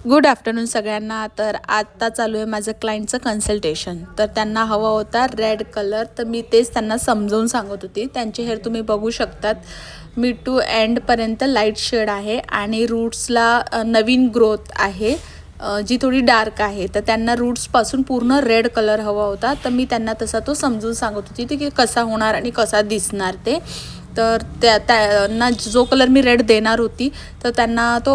Good afternoon सगळ्यांना. तर आत्ता चालू आहे माझं क्लायंटचं कन्सल्टेशन. तर त्यांना हवा होता रेड कलर, तर मी तेच त्यांना समजावून सांगत होती. त्यांचे हेअर तुम्ही बघू शकतात, मिड टू एंडपर्यंत लाईट शेड आहे आणि रूट्सला नवीन ग्रोथ आहे जी थोडी डार्क आहे. तर त्यांना रूट्सपासून पूर्ण रेड कलर हवा होता. तर मी त्यांना तसा तो समजून सांगत होती की कसा होणार आणि कसा दिसणार ते. तर त्यांना जो कलर मी रेड देणार होती तर त्यांना तो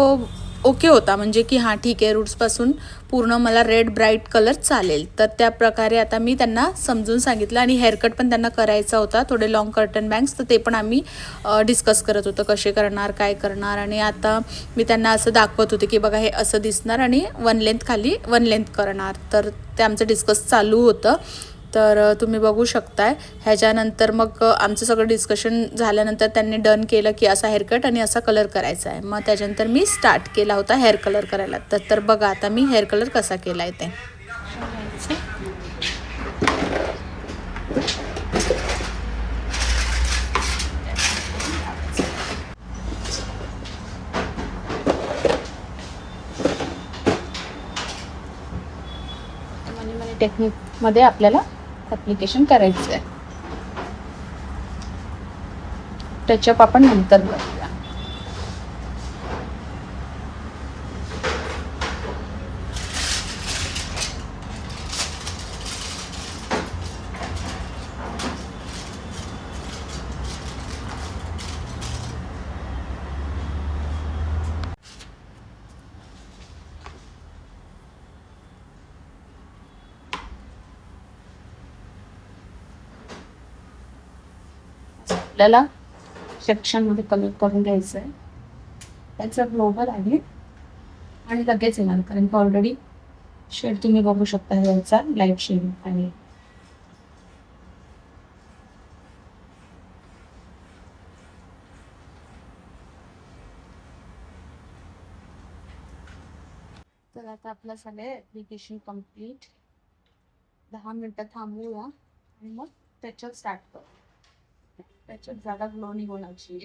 ओके होता, म्हणजे की हां ठीक आहे, रूट्सपासून पूर्ण मला रेड ब्राईट कलर चालेल. तर त्या प्रकारे आता मी त्यांना समजून सांगितलं आणि हेअरकट पण त्यांना करायचा होता, थोडे लॉंग कर्टन बँग्स. तर ते पण आम्ही डिस्कस करत होतो कसे करणार, काय करणार. आणि आता मी त्यांना असं दाखवत होते की बघा हे असं दिसणार आणि वन लेंथ खाली वन लेंथ करणार. तर ते आमचं डिस्कस चालू होतं. तर तुम्ही बघू शकताय. ह्याच्यानंतर मग आमचं सगळं डिस्कशन झाल्यानंतर त्यांनी डन केलं की असा हेअरकट आणि असा कलर करायचा आहे. मग त्याच्यानंतर मी स्टार्ट केला होता हेअर कलर करायला. तर बघा आता मी हेअर कलर कसा केला आहे ते. टेक्निकमध्ये आपल्याला ॲप्लिकेशन करायचं आहे. टचअप आपण नंतर करूया. आपल्याला सेक्शनमध्ये कलर करून घ्यायचं आहे. त्याचं ग्लोबल आहे आणि लगेच येणार, कारण की ऑलरेडी शेड तुम्ही बघू शकता, याचा लाईट शेड आहे. तर आता आपलं झालंय ॲप्लिकेशन कम्प्लीट. 10 मिनिटं थांबूया आणि मग त्याच्यात स्टार्ट करू. त्याच्यात जागा ग्लो निघूनची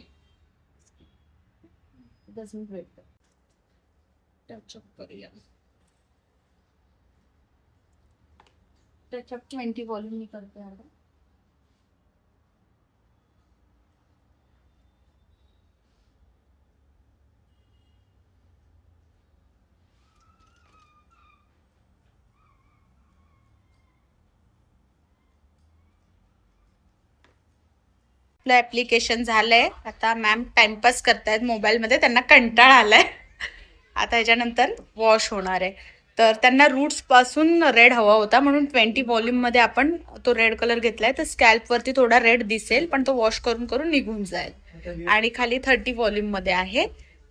डझंट वेट. टचअप करूया. टचअप 20 वॉल्यूम मी करते आता. आपलं ॲप्लिकेशन झालंय. आता मॅम टाइमपास करतायत मोबाईलमध्ये, त्यांना कंटाळा आलाय. आता ह्याच्यानंतर वॉश होणार आहे. तर त्यांना रूट्सपासून रेड हवा होता, म्हणून 20 व्हॉल्यूममध्ये आपण तो रेड कलर घेतलाय. तर स्कॅल्पवरती थोडा रेड दिसेल, पण तो वॉश करून करून निघून जाईल. आणि खाली 30 व्हॉल्यूममध्ये आहे.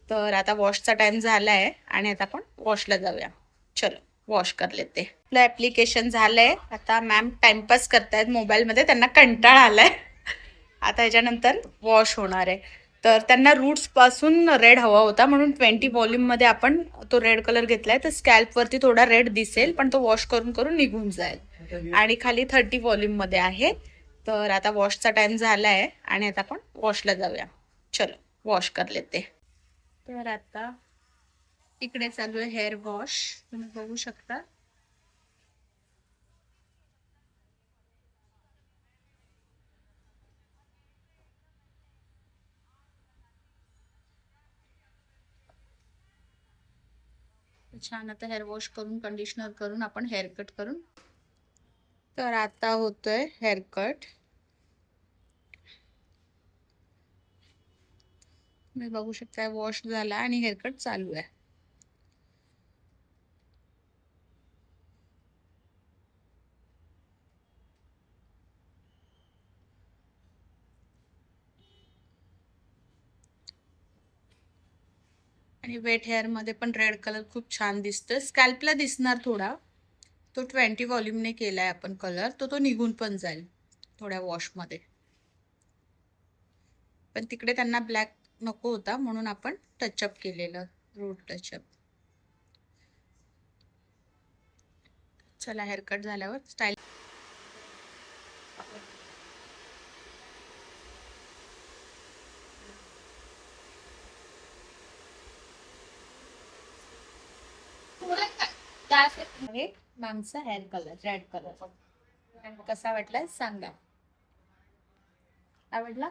तर आता वॉशचा टाइम झाला आहे आणि आता आपण वॉशला जाऊया. चलो वॉश करले ते. आपलं ॲप्लिकेशन झालंय. आता मॅम टाइमपास करतायत मोबाईलमध्ये, त्यांना कंटाळा आलाय. आता ह्याच्यानंतर वॉश होणार आहे. तर त्यांना रूट्सपासून रेड हवा होता, म्हणून 20 व्हॉल्यूममध्ये आपण तो रेड कलर घेतलाय. तर स्कॅल्पवरती थोडा रेड दिसेल, पण तो वॉश करून करून निघून जाईल. आणि खाली 30 व्हॉल्यूममध्ये आहे. तर आता वॉशचा टाइम झाला आहे आणि आता आपण वॉशला जाऊया. चलो वॉश करले ते. तर आता इकडे चालू आहे हेअर वॉश, तुम्ही बघू शकता. छान आता हेअर वॉश करून कंडिशनर करून आपण हेअर कट करून. तर आता होतोय हेअर कट. तुम्ही बघू शकता वॉश झाला आणि हेअर कट चालू आहे. आणि वेट हेअर मध्ये पण रेड कलर खूप छान दिसतोय. स्कॅल्पला दिसणार थोडा. तो 20 व्हॉल्यूमने केलाय आपण कलर, तो तो निघून पण जाईल थोड्या वॉशमध्ये. पण तिकडे त्यांना ब्लॅक नको होता, म्हणून आपण टचअप केलेलं, रूट टचअप. चला हेअर कट झाल्यावर स्टाईल. मॅमचा हेअर कलर रेड कलर कसा वाटलाय सांगा. आवडला?